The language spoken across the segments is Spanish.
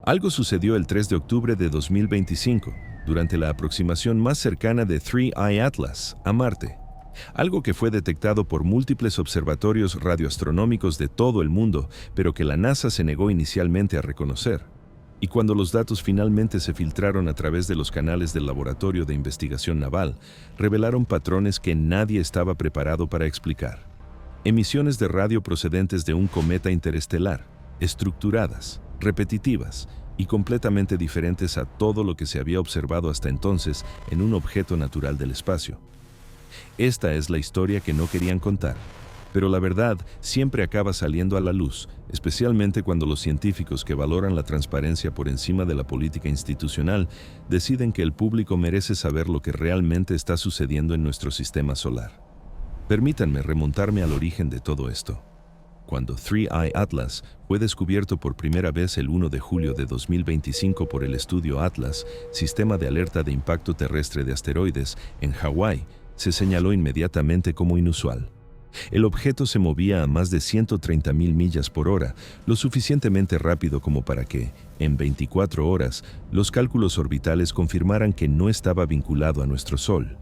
Algo sucedió el 3 de octubre de 2025, durante la aproximación más cercana de 3I Atlas a Marte. Algo que fue detectado por múltiples observatorios radioastronómicos de todo el mundo, pero que la NASA se negó inicialmente a reconocer. Y cuando los datos finalmente se filtraron a través de los canales del Laboratorio de Investigación Naval, revelaron patrones que nadie estaba preparado para explicar. Emisiones de radio procedentes de un cometa interestelar, estructuradas, repetitivas y completamente diferentes a todo lo que se había observado hasta entonces en un objeto natural del espacio. Esta es la historia que no querían contar, pero la verdad siempre acaba saliendo a la luz, especialmente cuando los científicos que valoran la transparencia por encima de la política institucional deciden que el público merece saber lo que realmente está sucediendo en nuestro sistema solar. Permítanme remontarme al origen de todo esto. Cuando 3I Atlas fue descubierto por primera vez el 1 de julio de 2025 por el estudio Atlas, Sistema de Alerta de Impacto Terrestre de Asteroides, en Hawái, se señaló inmediatamente como inusual. El objeto se movía a más de 130,000 millas por hora, lo suficientemente rápido como para que, en 24 horas, los cálculos orbitales confirmaran que no estaba vinculado a nuestro Sol.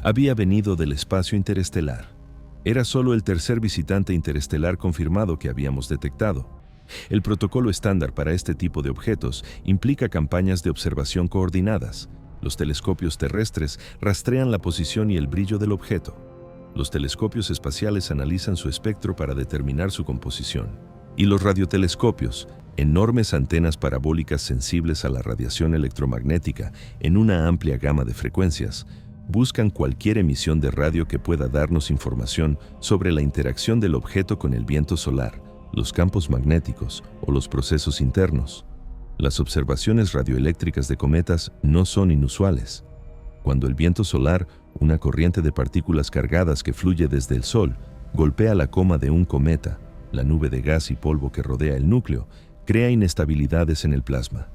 Había venido del espacio interestelar. Era solo el tercer visitante interestelar confirmado que habíamos detectado. El protocolo estándar para este tipo de objetos implica campañas de observación coordinadas. Los telescopios terrestres rastrean la posición y el brillo del objeto. Los telescopios espaciales analizan su espectro para determinar su composición. Y los radiotelescopios, enormes antenas parabólicas sensibles a la radiación electromagnética en una amplia gama de frecuencias, buscan cualquier emisión de radio que pueda darnos información sobre la interacción del objeto con el viento solar, los campos magnéticos o los procesos internos. Las observaciones radioeléctricas de cometas no son inusuales. Cuando el viento solar, una corriente de partículas cargadas que fluye desde el Sol, golpea la coma de un cometa, la nube de gas y polvo que rodea el núcleo, crea inestabilidades en el plasma.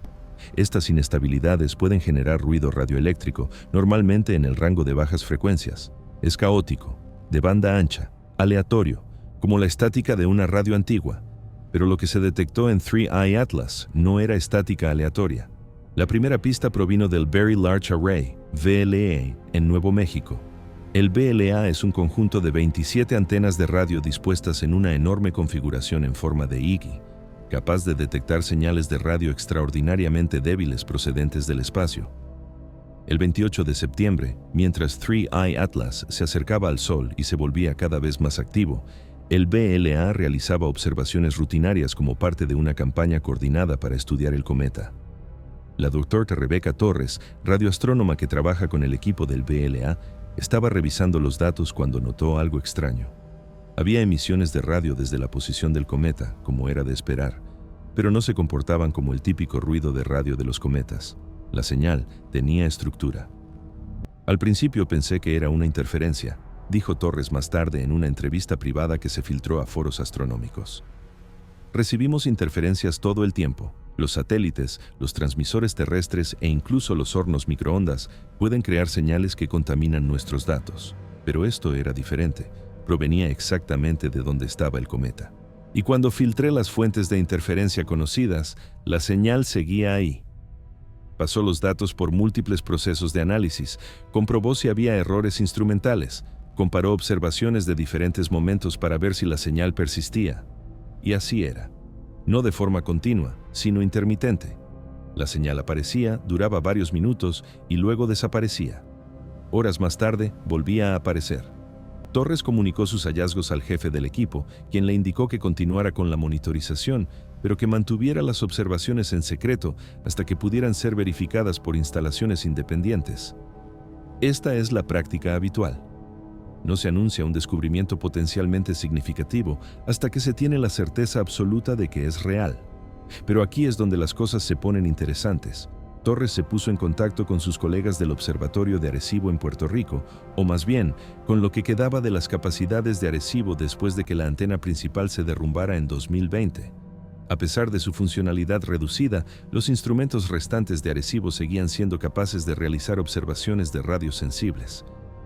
Estas inestabilidades pueden generar ruido radioeléctrico, normalmente en el rango de bajas frecuencias. Es caótico, de banda ancha, aleatorio, como la estática de una radio antigua. Pero lo que se detectó en 3I Atlas no era estática aleatoria. La primera pista provino del Very Large Array, VLA, en Nuevo México. El VLA es un conjunto de 27 antenas de radio dispuestas en una enorme configuración en forma de Iggy, capaz de detectar señales de radio extraordinariamente débiles procedentes del espacio. El 28 de septiembre, mientras 3I Atlas se acercaba al Sol y se volvía cada vez más activo, el VLA realizaba observaciones rutinarias como parte de una campaña coordinada para estudiar el cometa. La doctora Rebeca Torres, radioastrónoma que trabaja con el equipo del VLA, estaba revisando los datos cuando notó algo extraño. Había emisiones de radio desde la posición del cometa, como era de esperar, pero no se comportaban como el típico ruido de radio de los cometas. La señal tenía estructura. Al principio pensé que era una interferencia, dijo Torres más tarde en una entrevista privada que se filtró a foros astronómicos. Recibimos interferencias todo el tiempo. Los satélites, los transmisores terrestres e incluso los hornos microondas pueden crear señales que contaminan nuestros datos. Pero esto era diferente. Provenía exactamente de donde estaba el cometa. Y cuando filtré las fuentes de interferencia conocidas, la señal seguía ahí. Pasó los datos por múltiples procesos de análisis, comprobó si había errores instrumentales, comparó observaciones de diferentes momentos para ver si la señal persistía. Y así era. No de forma continua, sino intermitente. La señal aparecía, duraba varios minutos y luego desaparecía. Horas más tarde, volvía a aparecer. Torres comunicó sus hallazgos al jefe del equipo, quien le indicó que continuara con la monitorización, pero que mantuviera las observaciones en secreto hasta que pudieran ser verificadas por instalaciones independientes. Esta es la práctica habitual. No se anuncia un descubrimiento potencialmente significativo hasta que se tiene la certeza absoluta de que es real. Pero aquí es donde las cosas se ponen interesantes. Torres se puso en contacto con sus colegas del Observatorio de Arecibo en Puerto Rico, o más bien, con lo que quedaba de las capacidades de Arecibo después de que la antena principal se derrumbara en 2020. A pesar de su funcionalidad reducida, los instrumentos restantes de Arecibo seguían siendo capaces de realizar observaciones de radios sensibles.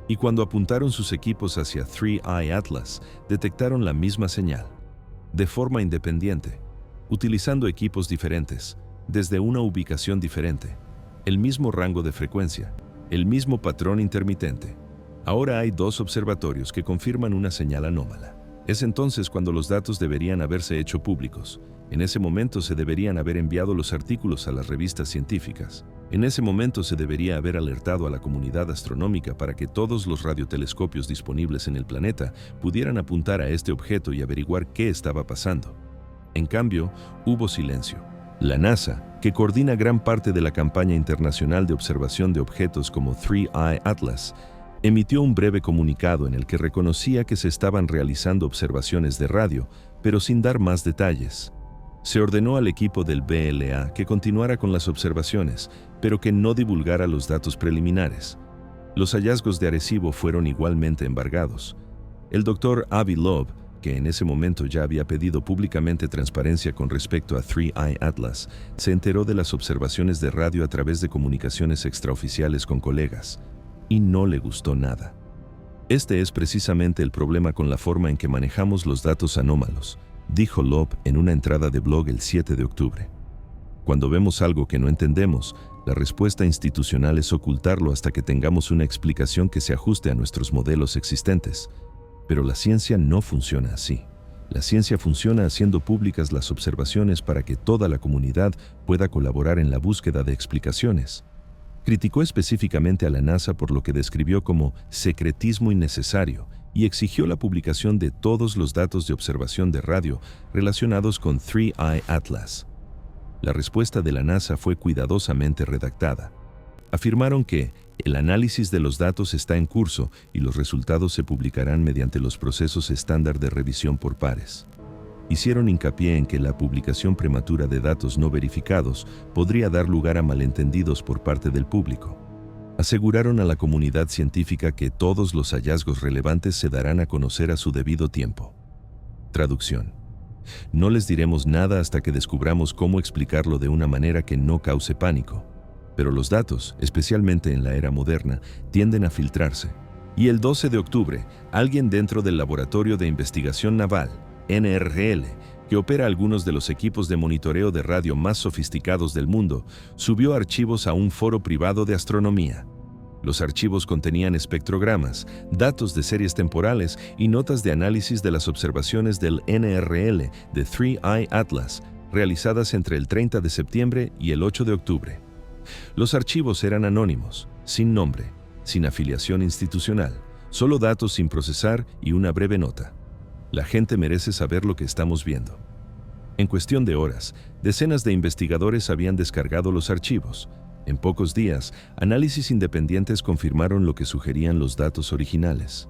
Y cuando apuntaron sus equipos hacia 3I Atlas, detectaron la misma señal, de forma independiente, utilizando equipos diferentes. desde una ubicación diferente, el mismo rango de frecuencia, el mismo patrón intermitente. Ahora hay 2 observatorios que confirman una señal anómala. Es entonces cuando los datos deberían haberse hecho públicos. En ese momento se deberían haber enviado los artículos a las revistas científicas. En ese momento se debería haber alertado a la comunidad astronómica para que todos los radiotelescopios disponibles en el planeta pudieran apuntar a este objeto y averiguar qué estaba pasando. En cambio, hubo silencio. La NASA, que coordina gran parte de la campaña internacional de observación de objetos como 3I Atlas, emitió un breve comunicado en el que reconocía que se estaban realizando observaciones de radio, pero sin dar más detalles. Se ordenó al equipo del BLA que continuara con las observaciones, pero que no divulgara los datos preliminares. Los hallazgos de Arecibo fueron igualmente embargados. El Dr. Avi Loeb, que en ese momento ya había pedido públicamente transparencia con respecto a 3I Atlas, se enteró de las observaciones de radio a través de comunicaciones extraoficiales con colegas, y no le gustó nada. Este es precisamente el problema con la forma en que manejamos los datos anómalos, dijo Loeb en una entrada de blog el 7 de octubre. Cuando vemos algo que no entendemos, la respuesta institucional es ocultarlo hasta que tengamos una explicación que se ajuste a nuestros modelos existentes. Pero la ciencia no funciona así. La ciencia funciona haciendo públicas las observaciones para que toda la comunidad pueda colaborar en la búsqueda de explicaciones. Criticó específicamente a la NASA por lo que describió como secretismo innecesario y exigió la publicación de todos los datos de observación de radio relacionados con 3I Atlas. La respuesta de la NASA fue cuidadosamente redactada. Afirmaron que el análisis de los datos está en curso y los resultados se publicarán mediante los procesos estándar de revisión por pares. Hicieron hincapié en que la publicación prematura de datos no verificados podría dar lugar a malentendidos por parte del público. Aseguraron a la comunidad científica que todos los hallazgos relevantes se darán a conocer a su debido tiempo. Traducción. No les diremos nada hasta que descubramos cómo explicarlo de una manera que no cause pánico. Pero los datos, especialmente en la era moderna, tienden a filtrarse. Y el 12 de octubre, alguien dentro del Laboratorio de Investigación Naval, NRL, que opera algunos de los equipos de monitoreo de radio más sofisticados del mundo, subió archivos a un foro privado de astronomía. Los archivos contenían espectrogramas, datos de series temporales y notas de análisis de las observaciones del NRL de 3I Atlas, realizadas entre el 30 de septiembre y el 8 de octubre. Los archivos eran anónimos, sin nombre, sin afiliación institucional, solo datos sin procesar y una breve nota. La gente merece saber lo que estamos viendo. En cuestión de horas, decenas de investigadores habían descargado los archivos. En pocos días, análisis independientes confirmaron lo que sugerían los datos originales.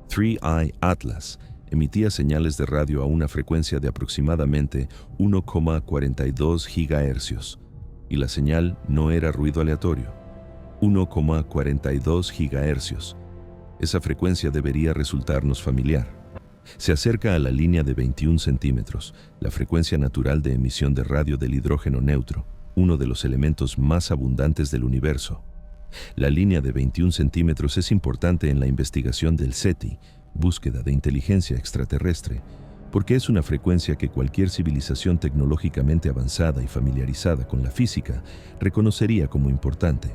3I Atlas emitía señales de radio a una frecuencia de aproximadamente 1,42 GHz, y la señal no era ruido aleatorio. 1,42 GHz. Esa frecuencia debería resultarnos familiar. Se acerca a la línea de 21 centímetros, la frecuencia natural de emisión de radio del hidrógeno neutro, uno de los elementos más abundantes del universo. La línea de 21 centímetros es importante en la investigación del SETI, búsqueda de inteligencia extraterrestre, porque es una frecuencia que cualquier civilización tecnológicamente avanzada y familiarizada con la física reconocería como importante.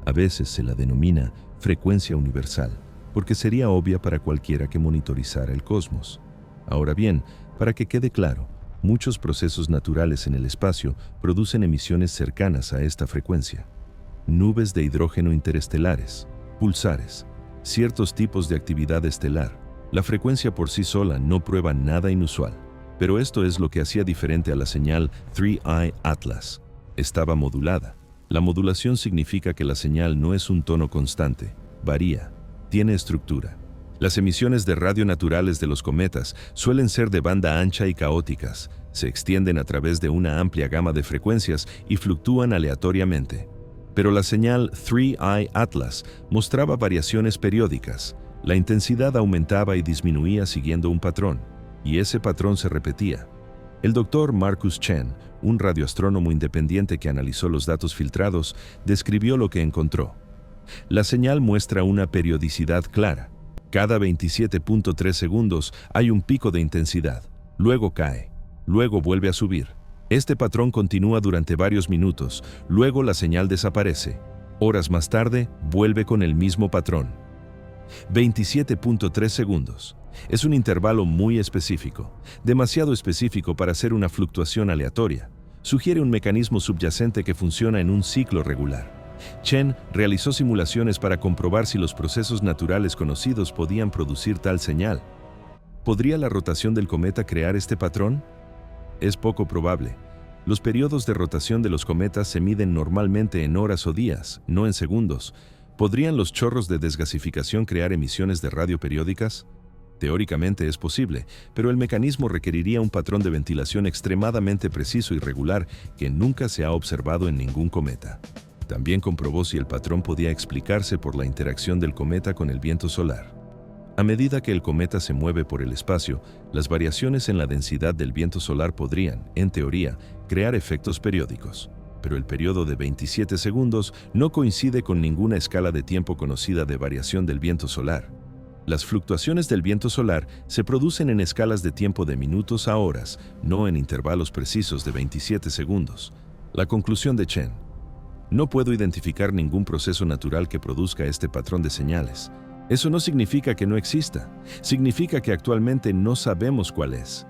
A veces se la denomina frecuencia universal, porque sería obvia para cualquiera que monitorizara el cosmos. Ahora bien, para que quede claro, muchos procesos naturales en el espacio producen emisiones cercanas a esta frecuencia. Nubes de hidrógeno interestelares, pulsares, ciertos tipos de actividad estelar. La frecuencia por sí sola no prueba nada inusual, pero esto es lo que hacía diferente a la señal 3I Atlas. Estaba modulada. La modulación significa que la señal no es un tono constante, varía, tiene estructura. Las emisiones de radio naturales de los cometas suelen ser de banda ancha y caóticas, se extienden a través de una amplia gama de frecuencias y fluctúan aleatoriamente. Pero la señal 3I Atlas mostraba variaciones periódicas. La intensidad aumentaba y disminuía siguiendo un patrón, y ese patrón se repetía. El Dr. Marcus Chen, un radioastrónomo independiente que analizó los datos filtrados, describió lo que encontró. La señal muestra una periodicidad clara. Cada 27.3 segundos hay un pico de intensidad, luego cae, luego vuelve a subir. Este patrón continúa durante varios minutos, luego la señal desaparece. Horas más tarde, vuelve con el mismo patrón. 27.3 segundos. Es un intervalo muy específico, demasiado específico para ser una fluctuación aleatoria. Sugiere un mecanismo subyacente que funciona en un ciclo regular. Chen realizó simulaciones para comprobar si los procesos naturales conocidos podían producir tal señal. ¿Podría la rotación del cometa crear este patrón? Es poco probable. Los periodos de rotación de los cometas se miden normalmente en horas o días, no en segundos. ¿Podrían los chorros de desgasificación crear emisiones de radio periódicas? Teóricamente es posible, pero el mecanismo requeriría un patrón de ventilación extremadamente preciso y regular que nunca se ha observado en ningún cometa. También comprobó si el patrón podía explicarse por la interacción del cometa con el viento solar. A medida que el cometa se mueve por el espacio, las variaciones en la densidad del viento solar podrían, en teoría, crear efectos periódicos. Pero el periodo de 27 segundos no coincide con ninguna escala de tiempo conocida de variación del viento solar. Las fluctuaciones del viento solar se producen en escalas de tiempo de minutos a horas, no en intervalos precisos de 27 segundos. La conclusión de Chen: no puedo identificar ningún proceso natural que produzca este patrón de señales. Eso no significa que no exista, significa que actualmente no sabemos cuál es.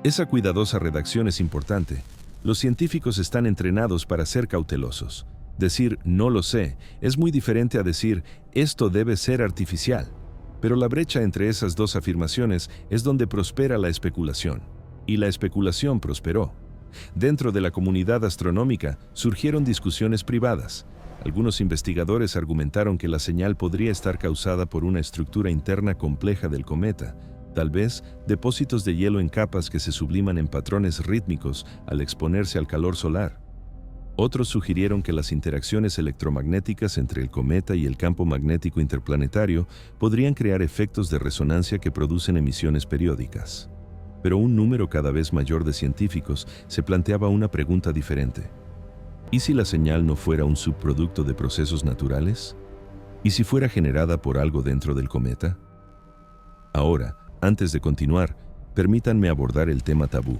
Esa cuidadosa redacción es importante. Los científicos están entrenados para ser cautelosos. Decir "no lo sé" es muy diferente a decir "esto debe ser artificial". Pero la brecha entre esas dos afirmaciones es donde prospera la especulación. Y la especulación prosperó. Dentro de la comunidad astronómica surgieron discusiones privadas. Algunos investigadores argumentaron que la señal podría estar causada por una estructura interna compleja del cometa, tal vez depósitos de hielo en capas que se subliman en patrones rítmicos al exponerse al calor solar. Otros sugirieron que las interacciones electromagnéticas entre el cometa y el campo magnético interplanetario podrían crear efectos de resonancia que producen emisiones periódicas. Pero un número cada vez mayor de científicos se planteaba una pregunta diferente. ¿Y si la señal no fuera un subproducto de procesos naturales? ¿Y si fuera generada por algo dentro del cometa? Ahora, antes de continuar, permítanme abordar el tema tabú.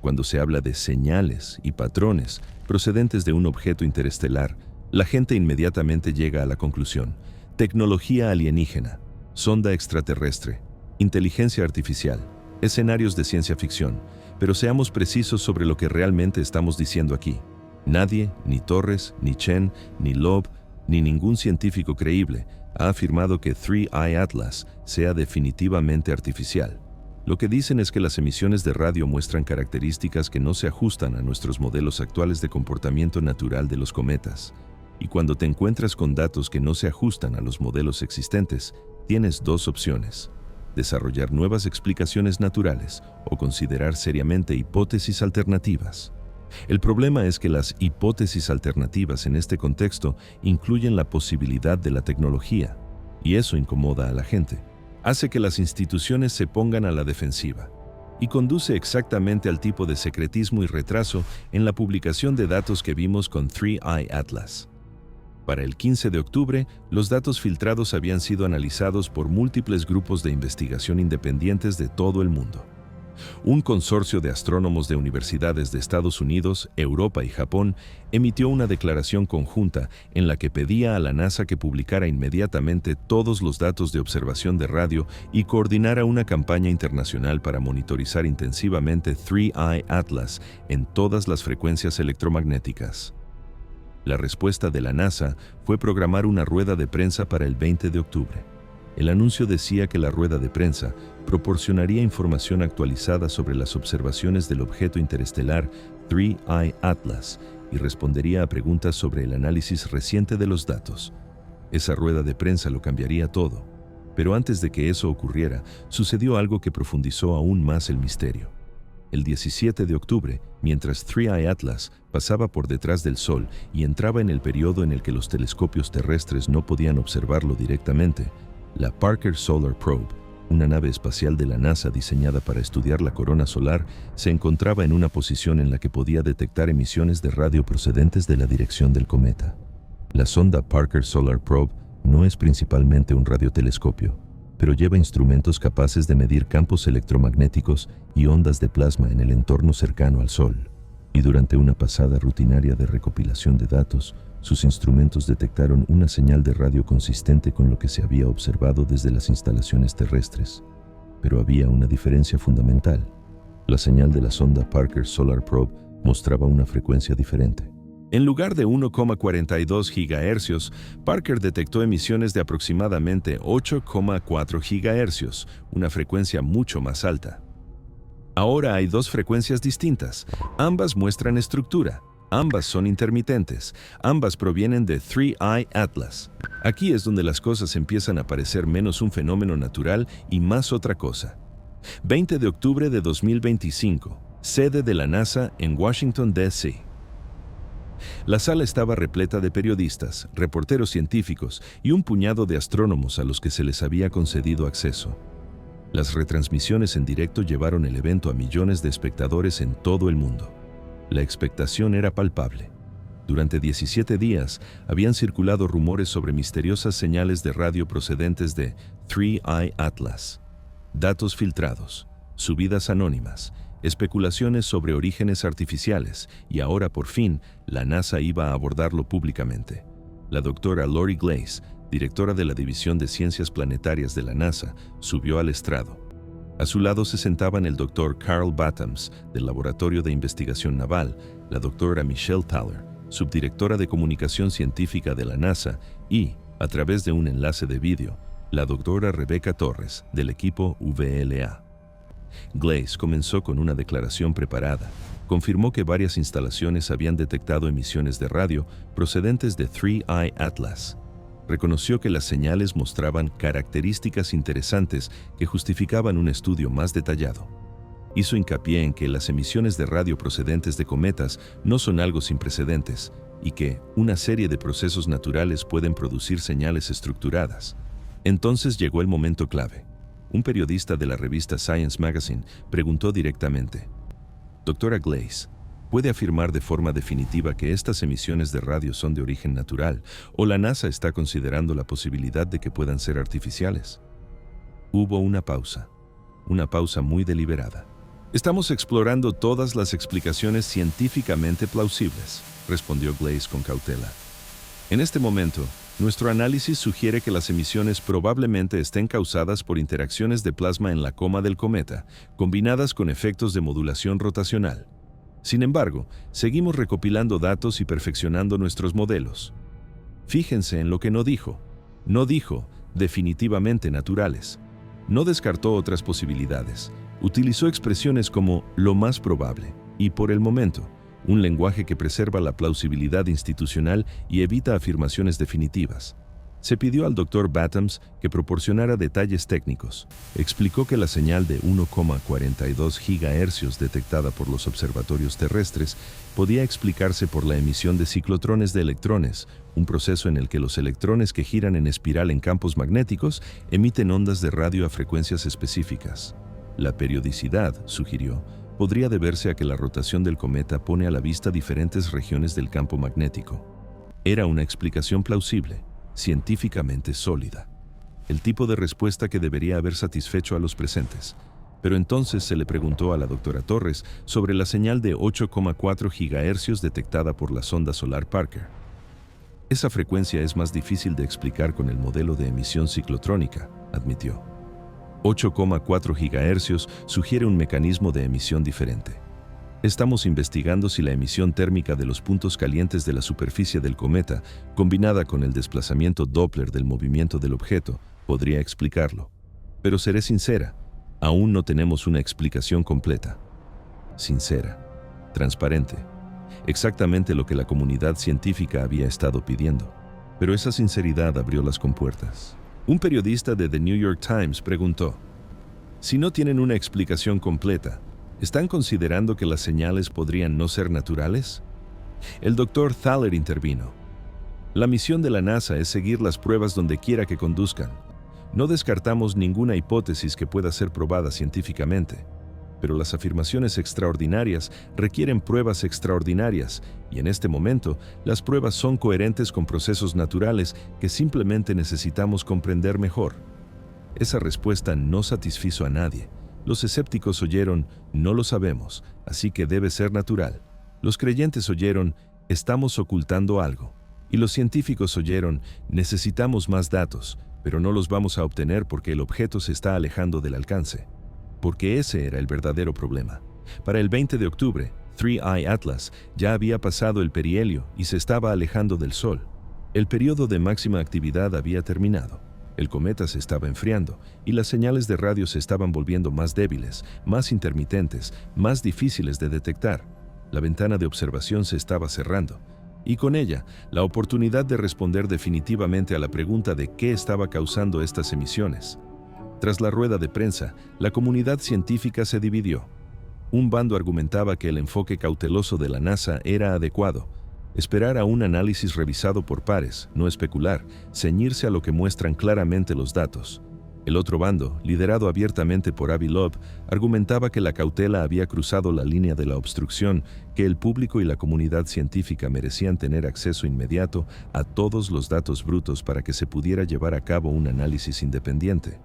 Cuando se habla de señales y patrones procedentes de un objeto interestelar, la gente inmediatamente llega a la conclusión: tecnología alienígena, sonda extraterrestre, inteligencia artificial, escenarios de ciencia ficción. Pero seamos precisos sobre lo que realmente estamos diciendo aquí. Nadie, ni Torres, ni Chen, ni Loeb, ni ningún científico creíble ha afirmado que 3I Atlas sea definitivamente artificial. Lo que dicen es que las emisiones de radio muestran características que no se ajustan a nuestros modelos actuales de comportamiento natural de los cometas. Y cuando te encuentras con datos que no se ajustan a los modelos existentes, tienes dos opciones: desarrollar nuevas explicaciones naturales o considerar seriamente hipótesis alternativas. El problema es que las hipótesis alternativas en este contexto incluyen la posibilidad de la tecnología, y eso incomoda a la gente. Hace que las instituciones se pongan a la defensiva, y conduce exactamente al tipo de secretismo y retraso en la publicación de datos que vimos con 3I Atlas. Para el 15 de octubre, los datos filtrados habían sido analizados por múltiples grupos de investigación independientes de todo el mundo. Un consorcio de astrónomos de universidades de Estados Unidos, Europa y Japón emitió una declaración conjunta en la que pedía a la NASA que publicara inmediatamente todos los datos de observación de radio y coordinara una campaña internacional para monitorizar intensivamente 3I Atlas en todas las frecuencias electromagnéticas. La respuesta de la NASA fue programar una rueda de prensa para el 20 de octubre. El anuncio decía que la rueda de prensa proporcionaría información actualizada sobre las observaciones del objeto interestelar 3I Atlas y respondería a preguntas sobre el análisis reciente de los datos. Esa rueda de prensa lo cambiaría todo. Pero antes de que eso ocurriera, sucedió algo que profundizó aún más el misterio. El 17 de octubre, mientras 3I Atlas pasaba por detrás del Sol y entraba en el periodo en el que los telescopios terrestres no podían observarlo directamente, la Parker Solar Probe, una nave espacial de la NASA diseñada para estudiar la corona solar, se encontraba en una posición en la que podía detectar emisiones de radio procedentes de la dirección del cometa. La sonda Parker Solar Probe no es principalmente un radiotelescopio. pero lleva instrumentos capaces de medir campos electromagnéticos y ondas de plasma en el entorno cercano al Sol. Y durante una pasada rutinaria de recopilación de datos, sus instrumentos detectaron una señal de radio consistente con lo que se había observado desde las instalaciones terrestres. Pero había una diferencia fundamental. La señal de la sonda Parker Solar Probe mostraba una frecuencia diferente. En lugar de 1,42 GHz, Parker detectó emisiones de aproximadamente 8,4 GHz, una frecuencia mucho más alta. Ahora hay dos frecuencias distintas. Ambas muestran estructura. Ambas son intermitentes. Ambas provienen de 3i Atlas. Aquí es donde las cosas empiezan a parecer menos un fenómeno natural y más otra cosa. 20 de octubre de 2025. Sede de la NASA en Washington, D.C. La sala estaba repleta de periodistas, reporteros científicos y un puñado de astrónomos a los que se les había concedido acceso. Las retransmisiones en directo llevaron el evento a millones de espectadores en todo el mundo. La expectación era palpable. Durante 17 días habían circulado rumores sobre misteriosas señales de radio procedentes de 3i Atlas. Datos filtrados, subidas anónimas, especulaciones sobre orígenes artificiales, y ahora por fin la NASA iba a abordarlo públicamente. La doctora Lori Glaze, directora de la División de Ciencias Planetarias de la NASA, subió al estrado. A su lado se sentaban el doctor Carl Battams, del Laboratorio de Investigación Naval, la doctora Michelle Thaler, subdirectora de Comunicación Científica de la NASA, y, a través de un enlace de vídeo, la doctora Rebecca Torres, del equipo VLA. Glaze comenzó con una declaración preparada. Confirmó que varias instalaciones habían detectado emisiones de radio procedentes de 3i Atlas. Reconoció que las señales mostraban características interesantes que justificaban un estudio más detallado. Hizo hincapié en que las emisiones de radio procedentes de cometas no son algo sin precedentes y que una serie de procesos naturales pueden producir señales estructuradas. Entonces llegó el momento clave. Un periodista de la revista Science Magazine preguntó directamente: «Doctora Glaze, ¿puede afirmar de forma definitiva que estas emisiones de radio son de origen natural o la NASA está considerando la posibilidad de que puedan ser artificiales?» Hubo una pausa muy deliberada. «Estamos explorando todas las explicaciones científicamente plausibles», respondió Glaze con cautela. «En este momento, nuestro análisis sugiere que las emisiones probablemente estén causadas por interacciones de plasma en la coma del cometa, combinadas con efectos de modulación rotacional. Sin embargo, seguimos recopilando datos y perfeccionando nuestros modelos. Fíjense en lo que no dijo. No dijo definitivamente naturales. No descartó otras posibilidades. Utilizó expresiones como lo más probable y por el momento, un lenguaje que preserva la plausibilidad institucional y evita afirmaciones definitivas. Se pidió al Dr. Battams que proporcionara detalles técnicos. Explicó que la señal de 1,42 GHz detectada por los observatorios terrestres podía explicarse por la emisión de ciclotrones de electrones, un proceso en el que los electrones que giran en espiral en campos magnéticos emiten ondas de radio a frecuencias específicas. La periodicidad, sugirió, podría deberse a que la rotación del cometa pone a la vista diferentes regiones del campo magnético. Era una explicación plausible, científicamente sólida. El tipo de respuesta que debería haber satisfecho a los presentes. Pero entonces se le preguntó a la doctora Torres sobre la señal de 8,4 GHz detectada por la sonda solar Parker. Esa frecuencia es más difícil de explicar con el modelo de emisión ciclotrónica, admitió. 8,4 GHz sugiere un mecanismo de emisión diferente. Estamos investigando si la emisión térmica de los puntos calientes de la superficie del cometa, combinada con el desplazamiento Doppler del movimiento del objeto, podría explicarlo. Pero seré sincera, aún no tenemos una explicación completa. Sincera, transparente, exactamente lo que la comunidad científica había estado pidiendo. Pero esa sinceridad abrió las compuertas. Un periodista de The New York Times preguntó: si no tienen una explicación completa, ¿están considerando que las señales podrían no ser naturales? El Dr. Thaler intervino. La misión de la NASA es seguir las pruebas donde quiera que conduzcan. No descartamos ninguna hipótesis que pueda ser probada científicamente, pero las afirmaciones extraordinarias requieren pruebas extraordinarias, y en este momento las pruebas son coherentes con procesos naturales que simplemente necesitamos comprender mejor. Esa respuesta no satisfizo a nadie. Los escépticos oyeron, no lo sabemos, así que debe ser natural. Los creyentes oyeron, estamos ocultando algo. Y los científicos oyeron, necesitamos más datos, pero no los vamos a obtener porque el objeto se está alejando del alcance. Porque ese era el verdadero problema. Para el 20 de octubre, 3I Atlas ya había pasado el perihelio y se estaba alejando del Sol. El periodo de máxima actividad había terminado. El cometa se estaba enfriando y las señales de radio se estaban volviendo más débiles, más intermitentes, más difíciles de detectar. La ventana de observación se estaba cerrando y con ella la oportunidad de responder definitivamente a la pregunta de qué estaba causando estas emisiones. Tras la rueda de prensa, la comunidad científica se dividió. Un bando argumentaba que el enfoque cauteloso de la NASA era adecuado. Esperar a un análisis revisado por pares, no especular, ceñirse a lo que muestran claramente los datos. El otro bando, liderado abiertamente por Avi Loeb, argumentaba que la cautela había cruzado la línea de la obstrucción, que el público y la comunidad científica merecían tener acceso inmediato a todos los datos brutos para que se pudiera llevar a cabo un análisis independiente.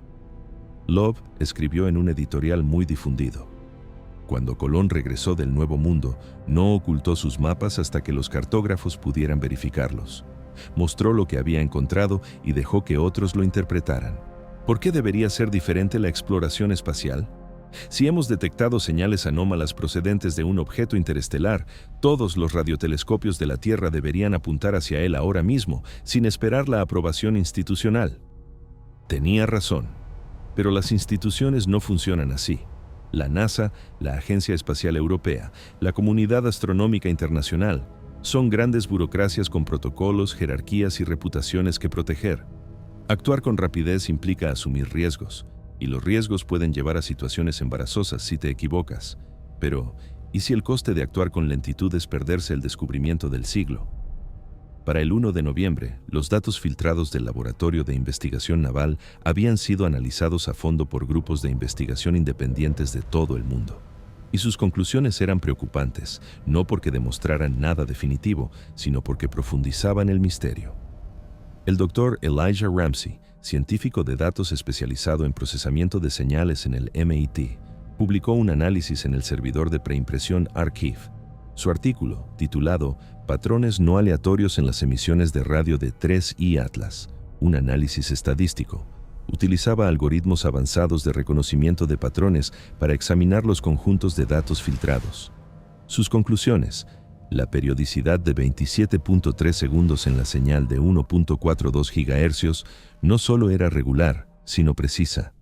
Loeb escribió en un editorial muy difundido: cuando Colón regresó del Nuevo Mundo, no ocultó sus mapas hasta que los cartógrafos pudieran verificarlos. Mostró lo que había encontrado y dejó que otros lo interpretaran. ¿Por qué debería ser diferente la exploración espacial? Si hemos detectado señales anómalas procedentes de un objeto interestelar, todos los radiotelescopios de la Tierra deberían apuntar hacia él ahora mismo, sin esperar la aprobación institucional. Tenía razón, pero las instituciones no funcionan así. La NASA, la Agencia Espacial Europea, la Comunidad Astronómica Internacional, son grandes burocracias con protocolos, jerarquías y reputaciones que proteger. Actuar con rapidez implica asumir riesgos, y los riesgos pueden llevar a situaciones embarazosas si te equivocas. Pero, ¿y si el coste de actuar con lentitud es perderse el descubrimiento del siglo? Para el 1 de noviembre, los datos filtrados del Laboratorio de Investigación Naval habían sido analizados a fondo por grupos de investigación independientes de todo el mundo. Y sus conclusiones eran preocupantes, no porque demostraran nada definitivo, sino porque profundizaban el misterio. El doctor Elijah Ramsey, científico de datos especializado en procesamiento de señales en el MIT, publicó un análisis en el servidor de preimpresión Archive. Su artículo, titulado Patrones no aleatorios en las emisiones de radio de 3I Atlas, un análisis estadístico, utilizaba algoritmos avanzados de reconocimiento de patrones para examinar los conjuntos de datos filtrados. Sus conclusiones: la periodicidad de 27.3 segundos en la señal de 1.42 GHz no solo era regular, sino precisa.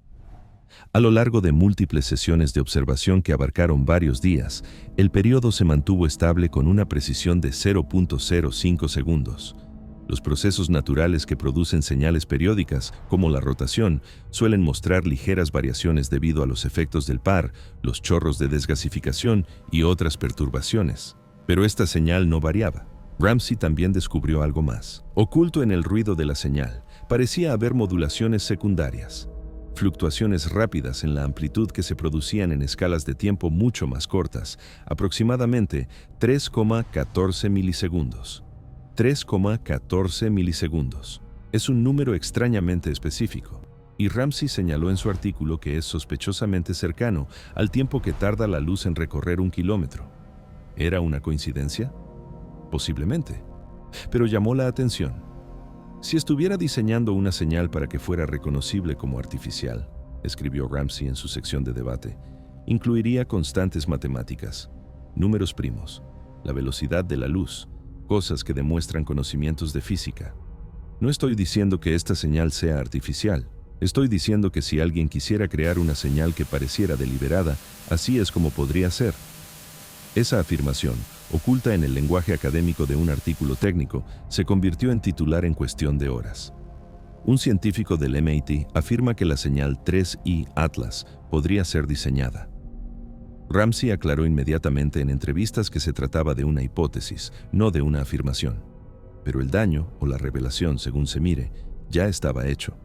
A lo largo de múltiples sesiones de observación que abarcaron varios días, el periodo se mantuvo estable con una precisión de 0.05 segundos. Los procesos naturales que producen señales periódicas, como la rotación, suelen mostrar ligeras variaciones debido a los efectos del par, los chorros de desgasificación y otras perturbaciones. Pero esta señal no variaba. Ramsey también descubrió algo más. Oculto en el ruido de la señal, parecía haber modulaciones secundarias. Fluctuaciones rápidas en la amplitud que se producían en escalas de tiempo mucho más cortas, aproximadamente 3,14 milisegundos. 3,14 milisegundos. Es un número extrañamente específico, y Ramsey señaló en su artículo que es sospechosamente cercano al tiempo que tarda la luz en recorrer 1 kilómetro. ¿Era una coincidencia? Posiblemente, pero llamó la atención. Si estuviera diseñando una señal para que fuera reconocible como artificial, escribió Ramsey en su sección de debate, incluiría constantes matemáticas, números primos, la velocidad de la luz, cosas que demuestran conocimientos de física. No estoy diciendo que esta señal sea artificial. Estoy diciendo que si alguien quisiera crear una señal que pareciera deliberada, así es como podría ser. Esa afirmación, oculta en el lenguaje académico de un artículo técnico, se convirtió en titular en cuestión de horas. Un científico del MIT afirma que la señal 3I Atlas podría ser diseñada. Ramsey aclaró inmediatamente en entrevistas que se trataba de una hipótesis, no de una afirmación. Pero el daño, o la revelación según se mire, ya estaba hecho.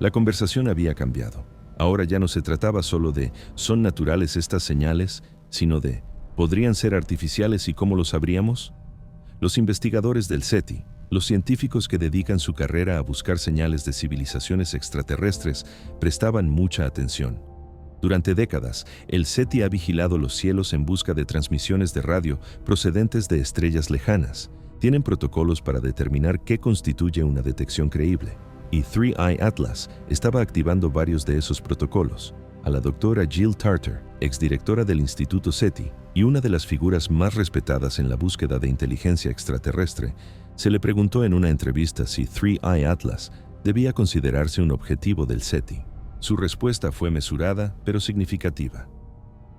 La conversación había cambiado. Ahora ya no se trataba solo de ¿son naturales estas señales?, sino de ¿podrían ser artificiales y cómo lo sabríamos? Los investigadores del SETI, Los científicos que dedican su carrera a buscar señales de civilizaciones extraterrestres prestaban mucha atención. Durante décadas, el SETI ha vigilado los cielos en busca de transmisiones de radio procedentes de estrellas lejanas. Tienen protocolos para determinar qué constituye una detección creíble. Y 3i Atlas estaba activando varios de esos protocolos. A la doctora Jill Tarter, exdirectora del Instituto SETI y una de las figuras más respetadas en la búsqueda de inteligencia extraterrestre, se le preguntó en una entrevista si 3i Atlas debía considerarse un objetivo del SETI. Su respuesta fue mesurada, pero significativa.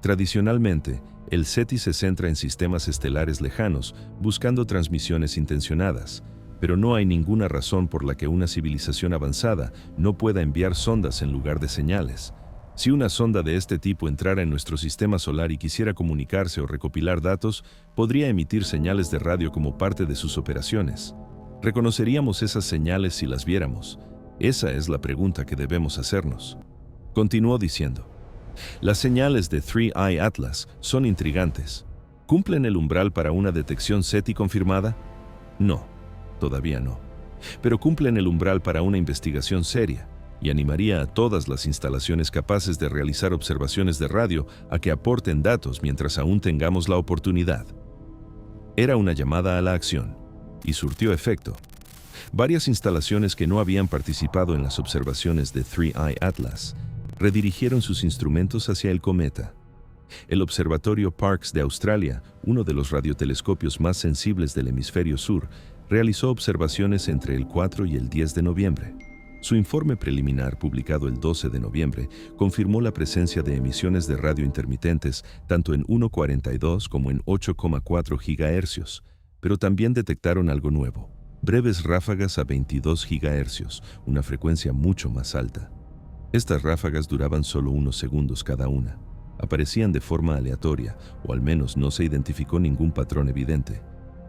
Tradicionalmente, el SETI se centra en sistemas estelares lejanos, buscando transmisiones intencionadas, pero no hay ninguna razón por la que una civilización avanzada no pueda enviar sondas en lugar de señales. Si una sonda de este tipo entrara en nuestro sistema solar y quisiera comunicarse o recopilar datos, podría emitir señales de radio como parte de sus operaciones. ¿Reconoceríamos esas señales si las viéramos? Esa es la pregunta que debemos hacernos. Continuó diciendo, las señales de 3i Atlas son intrigantes. ¿Cumplen el umbral para una detección SETI confirmada? No, todavía no. Pero cumplen el umbral para una investigación seria, y animaría a todas las instalaciones capaces de realizar observaciones de radio a que aporten datos mientras aún tengamos la oportunidad. Era una llamada a la acción, y surtió efecto. Varias instalaciones que no habían participado en las observaciones de 3i Atlas redirigieron sus instrumentos hacia el cometa. El Observatorio Parkes de Australia, uno de los radiotelescopios más sensibles del hemisferio sur, realizó observaciones entre el 4 y el 10 de noviembre. Su informe preliminar, publicado el 12 de noviembre, confirmó la presencia de emisiones de radio intermitentes tanto en 1,42 como en 8,4 GHz, pero también detectaron algo nuevo: breves ráfagas a 22 GHz, una frecuencia mucho más alta. Estas ráfagas duraban solo unos segundos cada una. Aparecían de forma aleatoria, o al menos no se identificó ningún patrón evidente,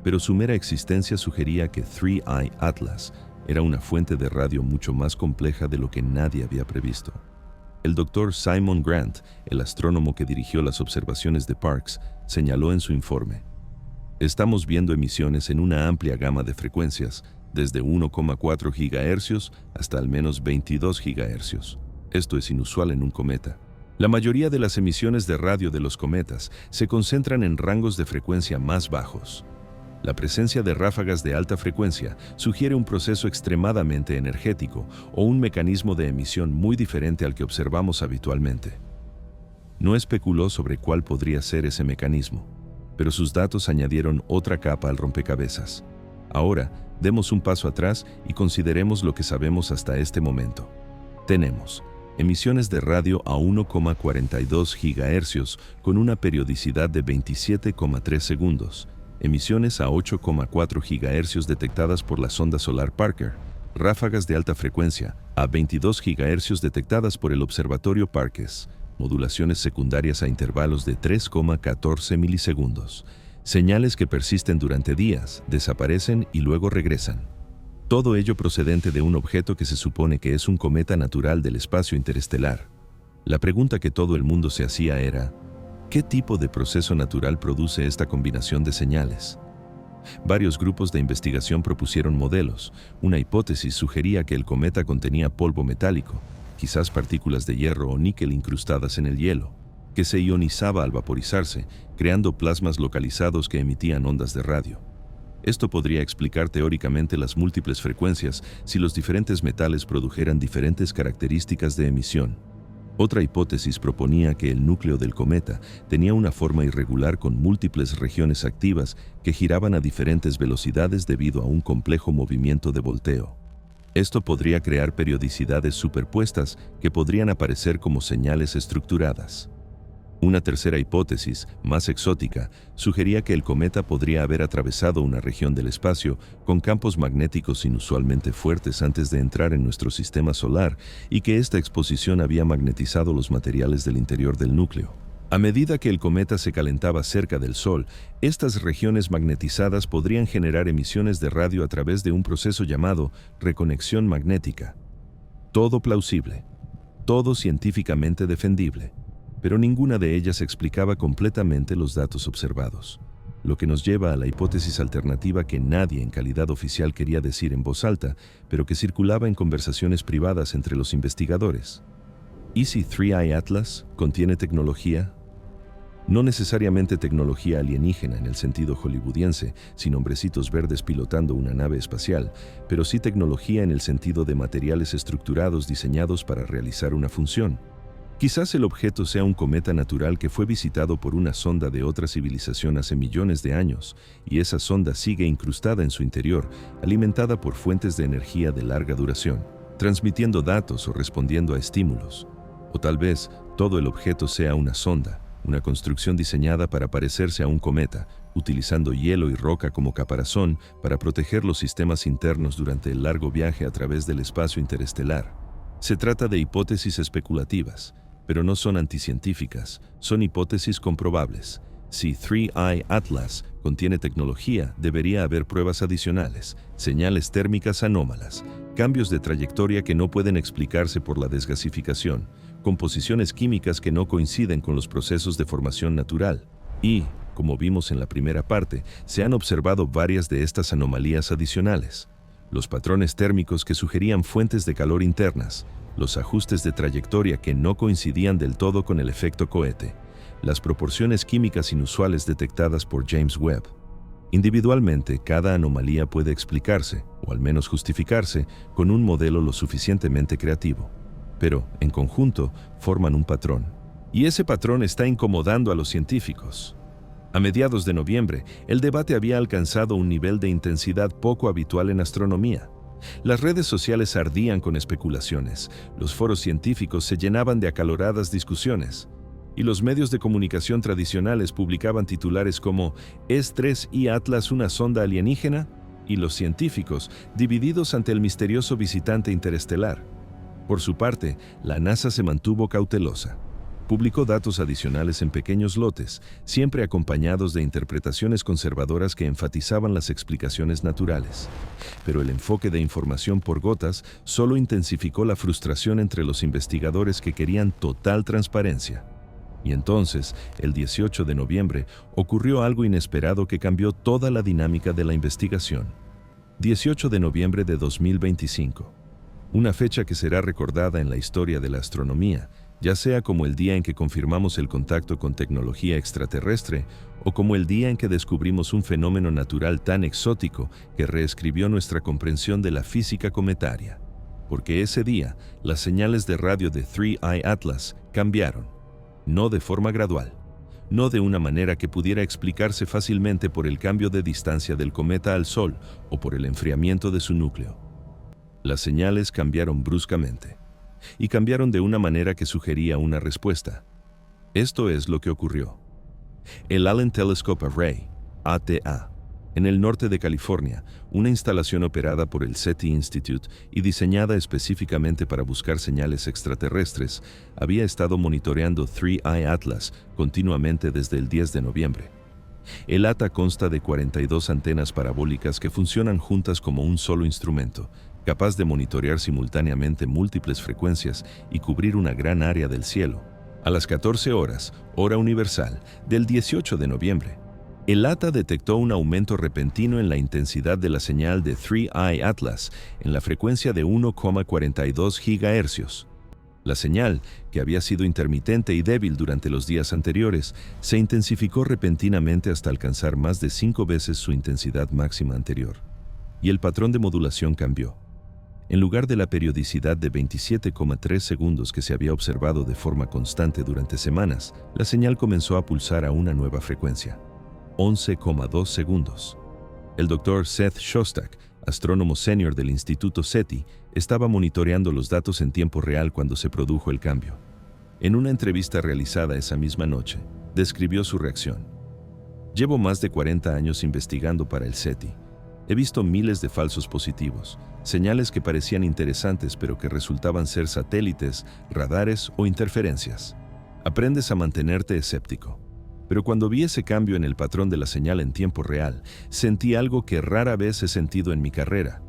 pero su mera existencia sugería que 3i Atlas era una fuente de radio mucho más compleja de lo que nadie había previsto. El Dr. Simon Grant, el astrónomo que dirigió las observaciones de Parkes, señaló en su informe: estamos viendo emisiones en una amplia gama de frecuencias, desde 1,4 GHz hasta al menos 22 GHz. Esto es inusual en un cometa. La mayoría de las emisiones de radio de los cometas se concentran en rangos de frecuencia más bajos. La presencia de ráfagas de alta frecuencia sugiere un proceso extremadamente energético o un mecanismo de emisión muy diferente al que observamos habitualmente. No especuló sobre cuál podría ser ese mecanismo, pero sus datos añadieron otra capa al rompecabezas. Ahora, demos un paso atrás y consideremos lo que sabemos hasta este momento. Tenemos emisiones de radio a 1,42 GHz con una periodicidad de 27,3 segundos, emisiones a 8,4 GHz detectadas por la sonda solar Parker, ráfagas de alta frecuencia a 22 GHz detectadas por el Observatorio Parkes, modulaciones secundarias a intervalos de 3,14 milisegundos, señales que persisten durante días, desaparecen y luego regresan. Todo ello procedente de un objeto que se supone que es un cometa natural del espacio interestelar. La pregunta que todo el mundo se hacía era: ¿qué tipo de proceso natural produce esta combinación de señales? Varios grupos de investigación propusieron modelos. Una hipótesis sugería que el cometa contenía polvo metálico, quizás partículas de hierro o níquel incrustadas en el hielo, que se ionizaba al vaporizarse, creando plasmas localizados que emitían ondas de radio. Esto podría explicar teóricamente las múltiples frecuencias si los diferentes metales produjeran diferentes características de emisión. Otra hipótesis proponía que el núcleo del cometa tenía una forma irregular con múltiples regiones activas que giraban a diferentes velocidades debido a un complejo movimiento de volteo. Esto podría crear periodicidades superpuestas que podrían aparecer como señales estructuradas. Una tercera hipótesis, más exótica, sugería que el cometa podría haber atravesado una región del espacio con campos magnéticos inusualmente fuertes antes de entrar en nuestro sistema solar y que esta exposición había magnetizado los materiales del interior del núcleo. A medida que el cometa se calentaba cerca del Sol, estas regiones magnetizadas podrían generar emisiones de radio a través de un proceso llamado reconexión magnética. Todo plausible, todo científicamente defendible, pero ninguna de ellas explicaba completamente los datos observados. lo que nos lleva a la hipótesis alternativa que nadie en calidad oficial quería decir en voz alta, pero que circulaba en conversaciones privadas entre los investigadores. ¿Y si 3I Atlas contiene tecnología? No necesariamente tecnología alienígena en el sentido hollywoodiense, sin hombrecitos verdes pilotando una nave espacial, pero sí tecnología en el sentido de materiales estructurados diseñados para realizar una función. Quizás el objeto sea un cometa natural que fue visitado por una sonda de otra civilización hace millones de años, y esa sonda sigue incrustada en su interior, alimentada por fuentes de energía de larga duración, transmitiendo datos o respondiendo a estímulos. O tal vez todo el objeto sea una sonda, una construcción diseñada para parecerse a un cometa, utilizando hielo y roca como caparazón para proteger los sistemas internos durante el largo viaje a través del espacio interestelar. Se trata de hipótesis especulativas, pero no son anticientíficas, son hipótesis comprobables. Si 3I Atlas contiene tecnología, debería haber pruebas adicionales, señales térmicas anómalas, cambios de trayectoria que no pueden explicarse por la desgasificación, composiciones químicas que no coinciden con los procesos de formación natural. Y, como vimos en la primera parte, se han observado varias de estas anomalías adicionales. Los patrones térmicos que sugerían fuentes de calor internas, los ajustes de trayectoria que no coincidían del todo con el efecto cohete, las proporciones químicas inusuales detectadas por James Webb. Individualmente, cada anomalía puede explicarse, o al menos justificarse, con un modelo lo suficientemente creativo. Pero, en conjunto, forman un patrón. Y ese patrón está incomodando a los científicos. A mediados de noviembre, el debate había alcanzado un nivel de intensidad poco habitual en astronomía. Las redes sociales ardían con especulaciones, los foros científicos se llenaban de acaloradas discusiones, y los medios de comunicación tradicionales publicaban titulares como ¿Es 3I Atlas una sonda alienígena? Y los científicos, divididos ante el misterioso visitante interestelar. Por su parte, la NASA se mantuvo cautelosa. Publicó datos adicionales en pequeños lotes, siempre acompañados de interpretaciones conservadoras que enfatizaban las explicaciones naturales. Pero el enfoque de información por gotas solo intensificó la frustración entre los investigadores que querían total transparencia. Y entonces, el 18 de noviembre, ocurrió algo inesperado que cambió toda la dinámica de la investigación. 18 de noviembre de 2025. Una fecha que será recordada en la historia de la astronomía, ya sea como el día en que confirmamos el contacto con tecnología extraterrestre o como el día en que descubrimos un fenómeno natural tan exótico que reescribió nuestra comprensión de la física cometaria. Porque ese día, las señales de radio de 3I Atlas cambiaron, no de forma gradual, no de una manera que pudiera explicarse fácilmente por el cambio de distancia del cometa al Sol o por el enfriamiento de su núcleo. Las señales cambiaron bruscamente, y cambiaron de una manera que sugería una respuesta. Esto es lo que ocurrió. El Allen Telescope Array, ATA, en el norte de California, una instalación operada por el SETI Institute y diseñada específicamente para buscar señales extraterrestres, había estado monitoreando 3I Atlas continuamente desde el 10 de noviembre. El ATA consta de 42 antenas parabólicas que funcionan juntas como un solo instrumento, capaz de monitorear simultáneamente múltiples frecuencias y cubrir una gran área del cielo. A las 14 horas, hora universal, del 18 de noviembre, el ATA detectó un aumento repentino en la intensidad de la señal de 3I Atlas en la frecuencia de 1,42 GHz. La señal, que había sido intermitente y débil durante los días anteriores, se intensificó repentinamente hasta alcanzar más de 5 veces su intensidad máxima anterior. Y el patrón de modulación cambió. En lugar de la periodicidad de 27,3 segundos que se había observado de forma constante durante semanas, la señal comenzó a pulsar a una nueva frecuencia, 11,2 segundos. El Dr. Seth Shostak, astrónomo senior del Instituto SETI, estaba monitoreando los datos en tiempo real cuando se produjo el cambio. En una entrevista realizada esa misma noche, describió su reacción. Llevo más de 40 años investigando para el SETI. He visto miles de falsos positivos, señales que parecían interesantes pero que resultaban ser satélites, radares o interferencias. Aprendes a mantenerte escéptico. Pero cuando vi ese cambio en el patrón de la señal en tiempo real, sentí algo que rara vez he sentido en mi carrera: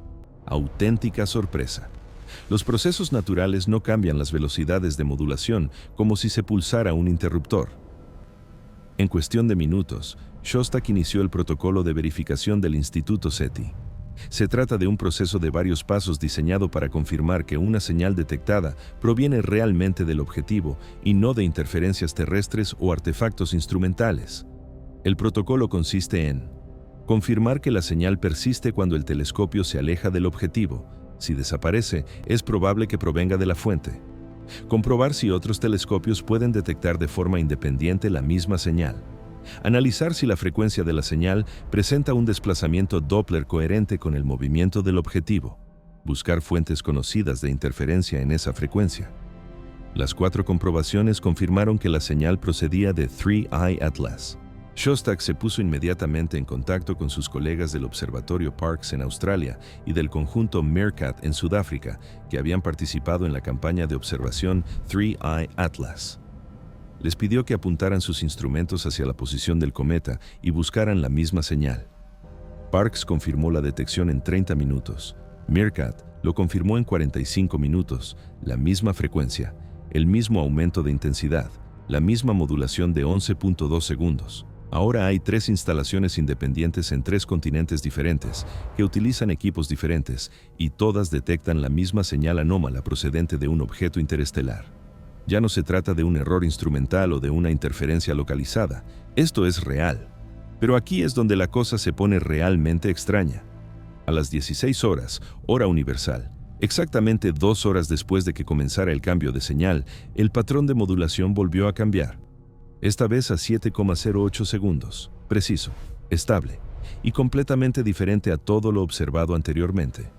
auténtica sorpresa. Los procesos naturales no cambian las velocidades de modulación como si se pulsara un interruptor. En cuestión de minutos, Shostak inició el protocolo de verificación del Instituto SETI. Se trata de un proceso de varios pasos diseñado para confirmar que una señal detectada proviene realmente del objetivo y no de interferencias terrestres o artefactos instrumentales. El protocolo consiste en confirmar que la señal persiste cuando el telescopio se aleja del objetivo. Si desaparece, es probable que provenga de la fuente. Comprobar si otros telescopios pueden detectar de forma independiente la misma señal. Analizar si la frecuencia de la señal presenta un desplazamiento Doppler coherente con el movimiento del objetivo. Buscar fuentes conocidas de interferencia en esa frecuencia. Las 4 comprobaciones confirmaron que la señal procedía de 3I Atlas. Shostak se puso inmediatamente en contacto con sus colegas del Observatorio Parkes en Australia y del conjunto Meerkat en Sudáfrica, que habían participado en la campaña de observación 3I Atlas. Les pidió que apuntaran sus instrumentos hacia la posición del cometa y buscaran la misma señal. Parkes confirmó la detección en 30 minutos. Meerkat lo confirmó en 45 minutos, la misma frecuencia, el mismo aumento de intensidad, la misma modulación de 11.2 segundos. Ahora hay 3 instalaciones independientes en 3 continentes diferentes que utilizan equipos diferentes y todas detectan la misma señal anómala procedente de un objeto interestelar. Ya no se trata de un error instrumental o de una interferencia localizada. Esto es real. Pero aquí es donde la cosa se pone realmente extraña. A las 16 horas, hora universal, exactamente 2 horas después de que comenzara el cambio de señal, el patrón de modulación volvió a cambiar. Esta vez a 7,08 segundos, preciso, estable y completamente diferente a todo lo observado anteriormente.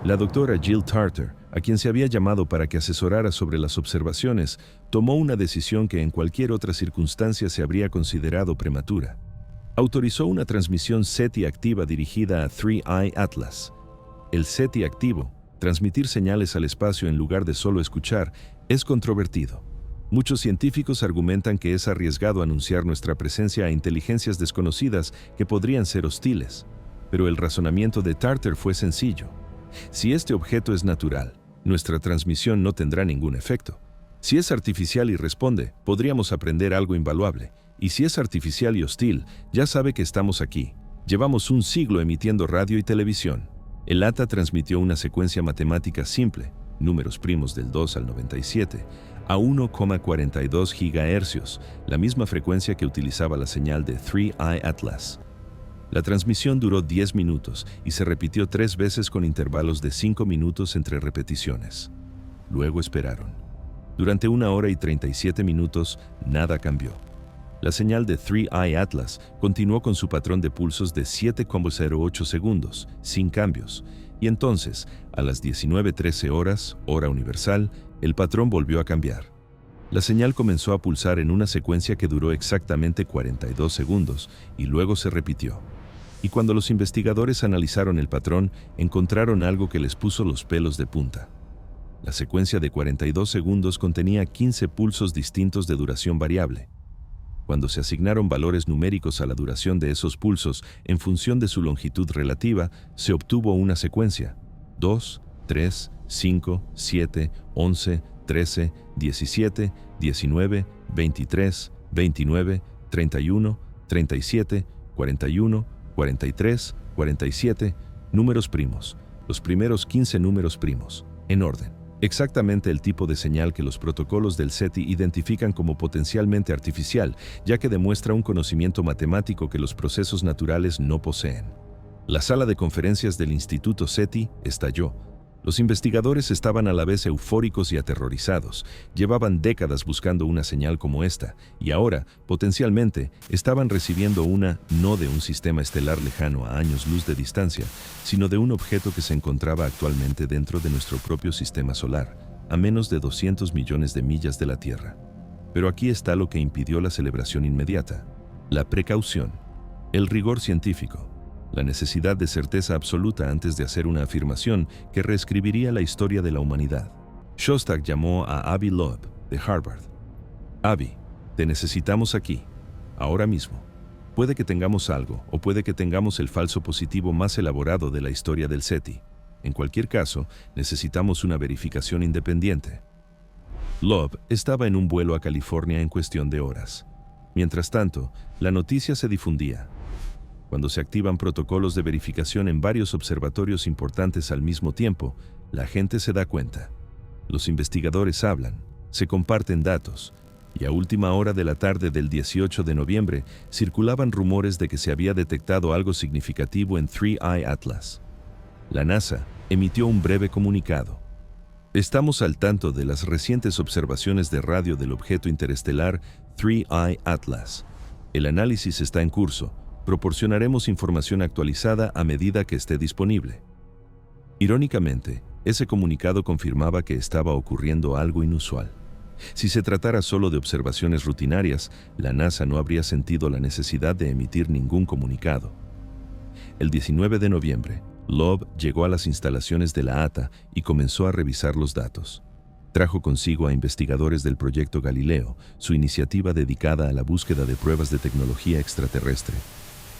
La doctora Jill Tarter, a quien se había llamado para que asesorara sobre las observaciones, tomó una decisión que en cualquier otra circunstancia se habría considerado prematura. Autorizó una transmisión SETI activa dirigida a 3I Atlas. El SETI activo, transmitir señales al espacio en lugar de solo escuchar, es controvertido. Muchos científicos argumentan que es arriesgado anunciar nuestra presencia a inteligencias desconocidas que podrían ser hostiles. Pero el razonamiento de Tarter fue sencillo. Si este objeto es natural, nuestra transmisión no tendrá ningún efecto. Si es artificial y responde, podríamos aprender algo invaluable. Y si es artificial y hostil, ya sabe que estamos aquí. Llevamos un siglo emitiendo radio y televisión. El ATA transmitió una secuencia matemática simple, números primos del 2 al 97, a 1,42 GHz, la misma frecuencia que utilizaba la señal de 3I Atlas. La transmisión duró 10 minutos y se repitió 3 veces con intervalos de 5 minutos entre repeticiones. Luego esperaron. Durante 1 hora y 37 minutos, nada cambió. La señal de 3I Atlas continuó con su patrón de pulsos de 7,08 segundos, sin cambios, y entonces, a las 19:13 horas, hora universal, el patrón volvió a cambiar. La señal comenzó a pulsar en una secuencia que duró exactamente 42 segundos y luego se repitió. Y cuando los investigadores analizaron el patrón, encontraron algo que les puso los pelos de punta. La secuencia de 42 segundos contenía 15 pulsos distintos de duración variable. Cuando se asignaron valores numéricos a la duración de esos pulsos en función de su longitud relativa, se obtuvo una secuencia: 2, 3, 5, 7, 11, 13, 17, 19, 23, 29, 31, 37, 41, 43, 47, números primos, los primeros 15 números primos, en orden. Exactamente el tipo de señal que los protocolos del SETI identifican como potencialmente artificial, ya que demuestra un conocimiento matemático que los procesos naturales no poseen. La sala de conferencias del Instituto SETI estalló. Los investigadores estaban a la vez eufóricos y aterrorizados. Llevaban décadas buscando una señal como esta, y ahora, potencialmente, estaban recibiendo una no de un sistema estelar lejano a años luz de distancia, sino de un objeto que se encontraba actualmente dentro de nuestro propio sistema solar, a menos de 200 millones de millas de la Tierra. Pero aquí está lo que impidió la celebración inmediata: la precaución, el rigor científico. La necesidad de certeza absoluta antes de hacer una afirmación que reescribiría la historia de la humanidad. Shostak llamó a Avi Loeb, de Harvard. Avi, te necesitamos aquí, ahora mismo. Puede que tengamos algo, o puede que tengamos el falso positivo más elaborado de la historia del SETI. En cualquier caso, necesitamos una verificación independiente. Loeb estaba en un vuelo a California en cuestión de horas. Mientras tanto, la noticia se difundía. Cuando se activan protocolos de verificación en varios observatorios importantes al mismo tiempo, la gente se da cuenta. Los investigadores hablan, se comparten datos, y a última hora de la tarde del 18 de noviembre circulaban rumores de que se había detectado algo significativo en 3I Atlas. La NASA emitió un breve comunicado. Estamos al tanto de las recientes observaciones de radio del objeto interestelar 3I Atlas. El análisis está en curso. Proporcionaremos información actualizada a medida que esté disponible. Irónicamente, ese comunicado confirmaba que estaba ocurriendo algo inusual. Si se tratara solo de observaciones rutinarias, la NASA no habría sentido la necesidad de emitir ningún comunicado. El 19 de noviembre, Loeb llegó a las instalaciones de la ATA y comenzó a revisar los datos. Trajo consigo a investigadores del Proyecto Galileo, su iniciativa dedicada a la búsqueda de pruebas de tecnología extraterrestre.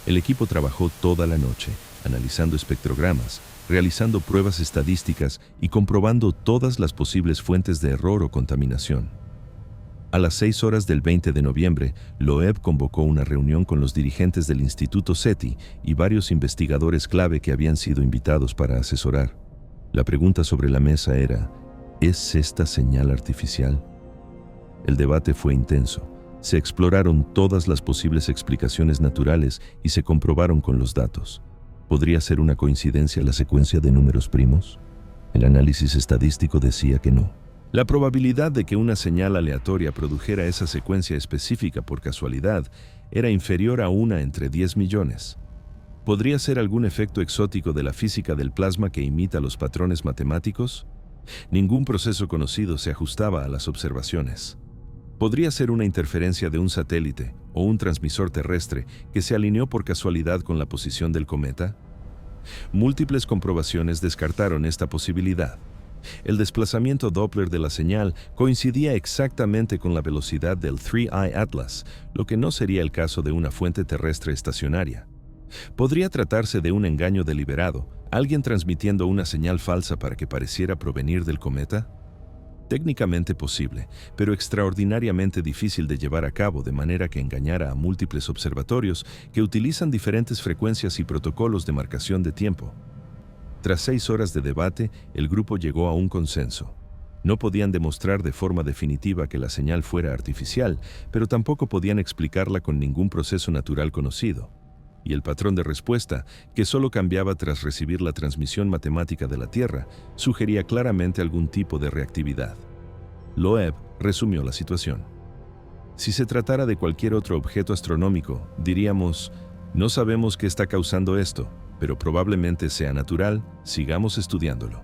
El equipo trabajó toda la noche, analizando espectrogramas, realizando pruebas estadísticas y comprobando todas las posibles fuentes de error o contaminación. A las 6 horas del 20 de noviembre, Loeb convocó una reunión con los dirigentes del Instituto SETI y varios investigadores clave que habían sido invitados para asesorar. La pregunta sobre la mesa era, ¿es esta señal artificial? El debate fue intenso. Se exploraron todas las posibles explicaciones naturales y se comprobaron con los datos. ¿Podría ser una coincidencia la secuencia de números primos? El análisis estadístico decía que no. La probabilidad de que una señal aleatoria produjera esa secuencia específica por casualidad era inferior a 1 entre 10 millones. ¿Podría ser algún efecto exótico de la física del plasma que imita los patrones matemáticos? Ningún proceso conocido se ajustaba a las observaciones. ¿Podría ser una interferencia de un satélite o un transmisor terrestre que se alineó por casualidad con la posición del cometa? Múltiples comprobaciones descartaron esta posibilidad. El desplazamiento Doppler de la señal coincidía exactamente con la velocidad del 3I Atlas, lo que no sería el caso de una fuente terrestre estacionaria. ¿Podría tratarse de un engaño deliberado, alguien transmitiendo una señal falsa para que pareciera provenir del cometa? Técnicamente posible, pero extraordinariamente difícil de llevar a cabo de manera que engañara a múltiples observatorios que utilizan diferentes frecuencias y protocolos de marcación de tiempo. Tras 6 horas de debate, el grupo llegó a un consenso. No podían demostrar de forma definitiva que la señal fuera artificial, pero tampoco podían explicarla con ningún proceso natural conocido. Y el patrón de respuesta, que solo cambiaba tras recibir la transmisión matemática de la Tierra, sugería claramente algún tipo de reactividad. Loeb resumió la situación. Si se tratara de cualquier otro objeto astronómico, diríamos, no sabemos qué está causando esto, pero probablemente sea natural, sigamos estudiándolo.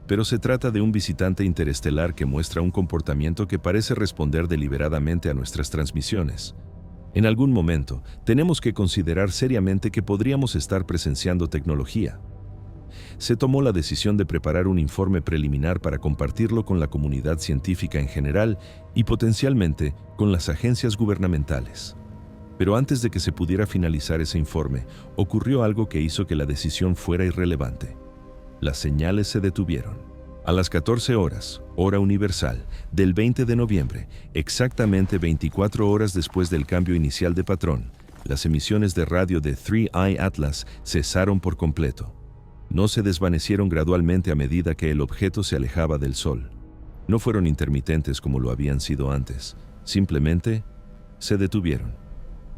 Pero se trata de un visitante interestelar que muestra un comportamiento que parece responder deliberadamente a nuestras transmisiones. En algún momento, tenemos que considerar seriamente que podríamos estar presenciando tecnología. Se tomó la decisión de preparar un informe preliminar para compartirlo con la comunidad científica en general y potencialmente con las agencias gubernamentales. Pero antes de que se pudiera finalizar ese informe, ocurrió algo que hizo que la decisión fuera irrelevante. Las señales se detuvieron. A las 14 horas, hora universal, del 20 de noviembre, exactamente 24 horas después del cambio inicial de patrón, las emisiones de radio de 3I Atlas cesaron por completo. No se desvanecieron gradualmente a medida que el objeto se alejaba del Sol. No fueron intermitentes como lo habían sido antes. Simplemente se detuvieron.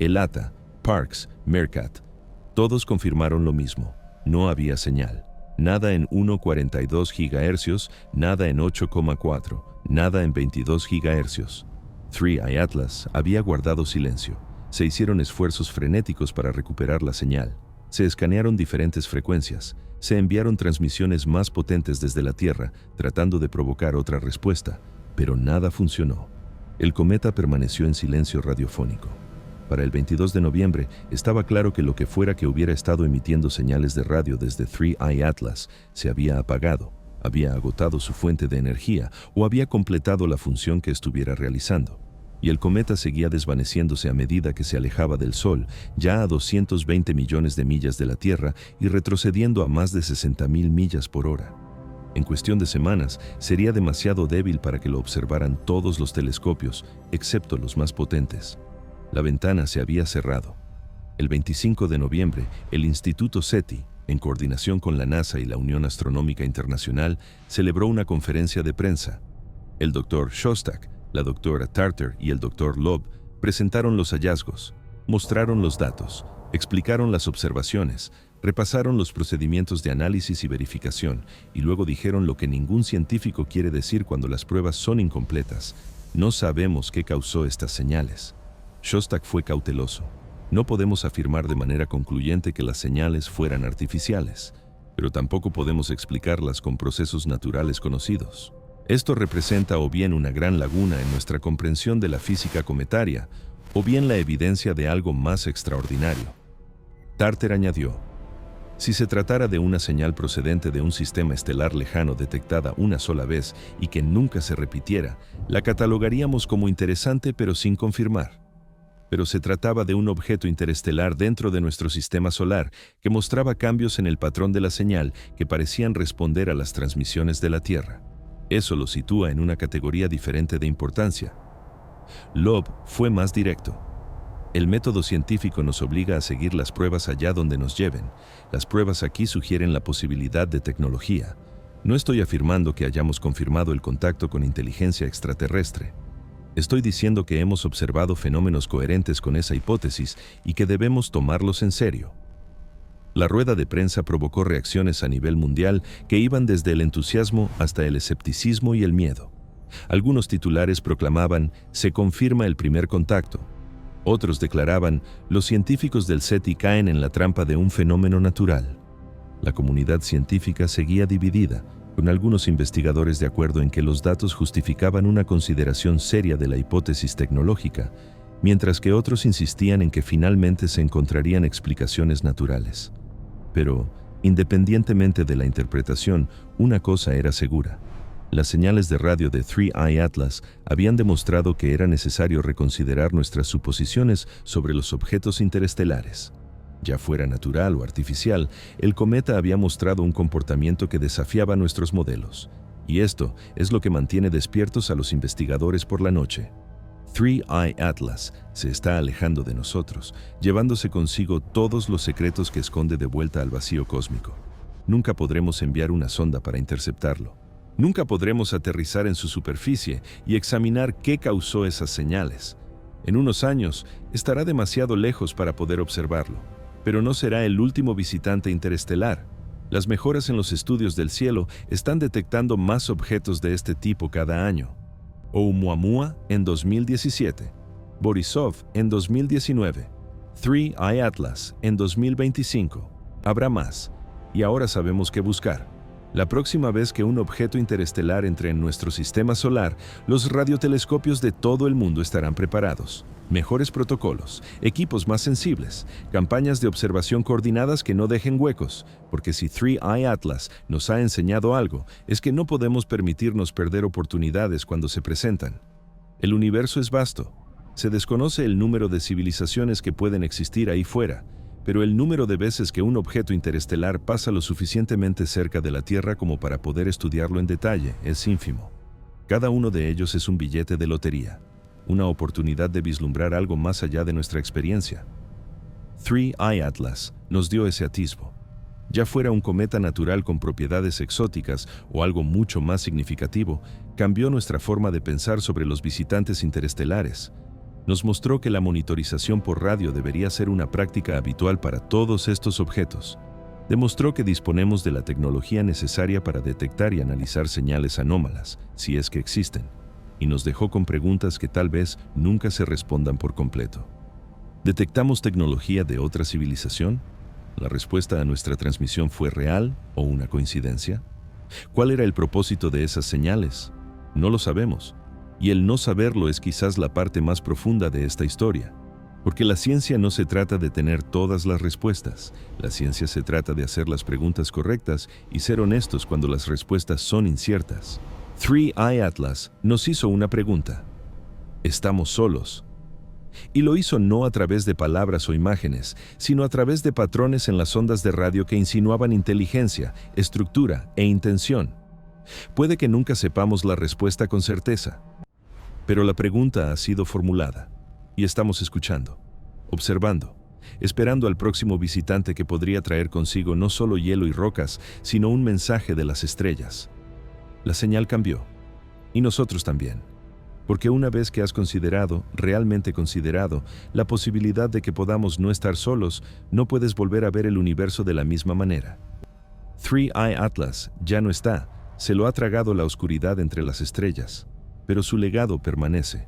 El ATA, Parkes, Meerkat, todos confirmaron lo mismo. No había señal. Nada en 1,42 GHz, nada en 8,4, nada en 22 GHz. 3I Atlas había guardado silencio. Se hicieron esfuerzos frenéticos para recuperar la señal. Se escanearon diferentes frecuencias. Se enviaron transmisiones más potentes desde la Tierra, tratando de provocar otra respuesta, pero nada funcionó. El cometa permaneció en silencio radiofónico. Para el 22 de noviembre, estaba claro que lo que fuera que hubiera estado emitiendo señales de radio desde 3I Atlas se había apagado, había agotado su fuente de energía o había completado la función que estuviera realizando. Y el cometa seguía desvaneciéndose a medida que se alejaba del Sol, ya a 220 millones de millas de la Tierra y retrocediendo a más de 60.000 millas por hora. En cuestión de semanas, sería demasiado débil para que lo observaran todos los telescopios, excepto los más potentes. La ventana se había cerrado. El 25 de noviembre, el Instituto SETI, en coordinación con la NASA y la Unión Astronómica Internacional, celebró una conferencia de prensa. El Dr. Shostak, la Dra. Tarter y el Dr. Loeb presentaron los hallazgos, mostraron los datos, explicaron las observaciones, repasaron los procedimientos de análisis y verificación y luego dijeron lo que ningún científico quiere decir cuando las pruebas son incompletas. No sabemos qué causó estas señales. Shostak fue cauteloso. No podemos afirmar de manera concluyente que las señales fueran artificiales, pero tampoco podemos explicarlas con procesos naturales conocidos. Esto representa o bien una gran laguna en nuestra comprensión de la física cometaria, o bien la evidencia de algo más extraordinario. Tarter añadió: si se tratara de una señal procedente de un sistema estelar lejano detectada una sola vez y que nunca se repitiera, la catalogaríamos como interesante pero sin confirmar. Pero se trataba de un objeto interestelar dentro de nuestro sistema solar que mostraba cambios en el patrón de la señal que parecían responder a las transmisiones de la Tierra. Eso lo sitúa en una categoría diferente de importancia. Loeb fue más directo. El método científico nos obliga a seguir las pruebas allá donde nos lleven. Las pruebas aquí sugieren la posibilidad de tecnología. No estoy afirmando que hayamos confirmado el contacto con inteligencia extraterrestre. Estoy diciendo que hemos observado fenómenos coherentes con esa hipótesis y que debemos tomarlos en serio. La rueda de prensa provocó reacciones a nivel mundial que iban desde el entusiasmo hasta el escepticismo y el miedo. Algunos titulares proclamaban: se confirma el primer contacto. Otros declaraban: los científicos del SETI caen en la trampa de un fenómeno natural. La comunidad científica seguía dividida, con algunos investigadores de acuerdo en que los datos justificaban una consideración seria de la hipótesis tecnológica, mientras que otros insistían en que finalmente se encontrarían explicaciones naturales. Pero, independientemente de la interpretación, una cosa era segura. Las señales de radio de 3I Atlas habían demostrado que era necesario reconsiderar nuestras suposiciones sobre los objetos interestelares. Ya fuera natural o artificial, el cometa había mostrado un comportamiento que desafiaba nuestros modelos. Y esto es lo que mantiene despiertos a los investigadores por la noche. 3I Atlas se está alejando de nosotros, llevándose consigo todos los secretos que esconde de vuelta al vacío cósmico. Nunca podremos enviar una sonda para interceptarlo. Nunca podremos aterrizar en su superficie y examinar qué causó esas señales. En unos años, estará demasiado lejos para poder observarlo. Pero no será el último visitante interestelar. Las mejoras en los estudios del cielo están detectando más objetos de este tipo cada año. Oumuamua en 2017, Borisov en 2019, 3I Atlas en 2025. Habrá más, y ahora sabemos qué buscar. La próxima vez que un objeto interestelar entre en nuestro sistema solar, los radiotelescopios de todo el mundo estarán preparados. Mejores protocolos, equipos más sensibles, campañas de observación coordinadas que no dejen huecos, porque si 3I Atlas nos ha enseñado algo, es que no podemos permitirnos perder oportunidades cuando se presentan. El universo es vasto. Se desconoce el número de civilizaciones que pueden existir ahí fuera, pero el número de veces que un objeto interestelar pasa lo suficientemente cerca de la Tierra como para poder estudiarlo en detalle es ínfimo. Cada uno de ellos es un billete de lotería. Una oportunidad de vislumbrar algo más allá de nuestra experiencia. 3I Atlas nos dio ese atisbo. Ya fuera un cometa natural con propiedades exóticas o algo mucho más significativo, cambió nuestra forma de pensar sobre los visitantes interestelares. Nos mostró que la monitorización por radio debería ser una práctica habitual para todos estos objetos. Demostró que disponemos de la tecnología necesaria para detectar y analizar señales anómalas, si es que existen. Y nos dejó con preguntas que tal vez nunca se respondan por completo. ¿Detectamos tecnología de otra civilización? ¿La respuesta a nuestra transmisión fue real o una coincidencia? ¿Cuál era el propósito de esas señales? No lo sabemos. Y el no saberlo es quizás la parte más profunda de esta historia. Porque la ciencia no se trata de tener todas las respuestas. La ciencia se trata de hacer las preguntas correctas y ser honestos cuando las respuestas son inciertas. 3I Atlas nos hizo una pregunta. ¿Estamos solos? Y lo hizo no a través de palabras o imágenes, sino a través de patrones en las ondas de radio que insinuaban inteligencia, estructura e intención. Puede que nunca sepamos la respuesta con certeza, pero la pregunta ha sido formulada. Y estamos escuchando, observando, esperando al próximo visitante que podría traer consigo no solo hielo y rocas, sino un mensaje de las estrellas. La señal cambió. Y nosotros también. Porque una vez que has considerado, realmente considerado, la posibilidad de que podamos no estar solos, no puedes volver a ver el universo de la misma manera. 3i Atlas ya no está, se lo ha tragado la oscuridad entre las estrellas, pero su legado permanece,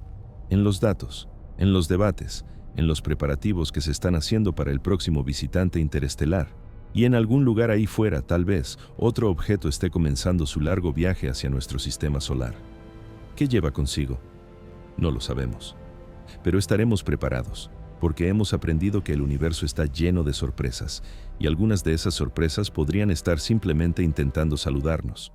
en los datos, en los debates, en los preparativos que se están haciendo para el próximo visitante interestelar, y en algún lugar ahí fuera, tal vez, otro objeto esté comenzando su largo viaje hacia nuestro sistema solar. ¿Qué lleva consigo? No lo sabemos, pero estaremos preparados, porque hemos aprendido que el universo está lleno de sorpresas, y algunas de esas sorpresas podrían estar simplemente intentando saludarnos.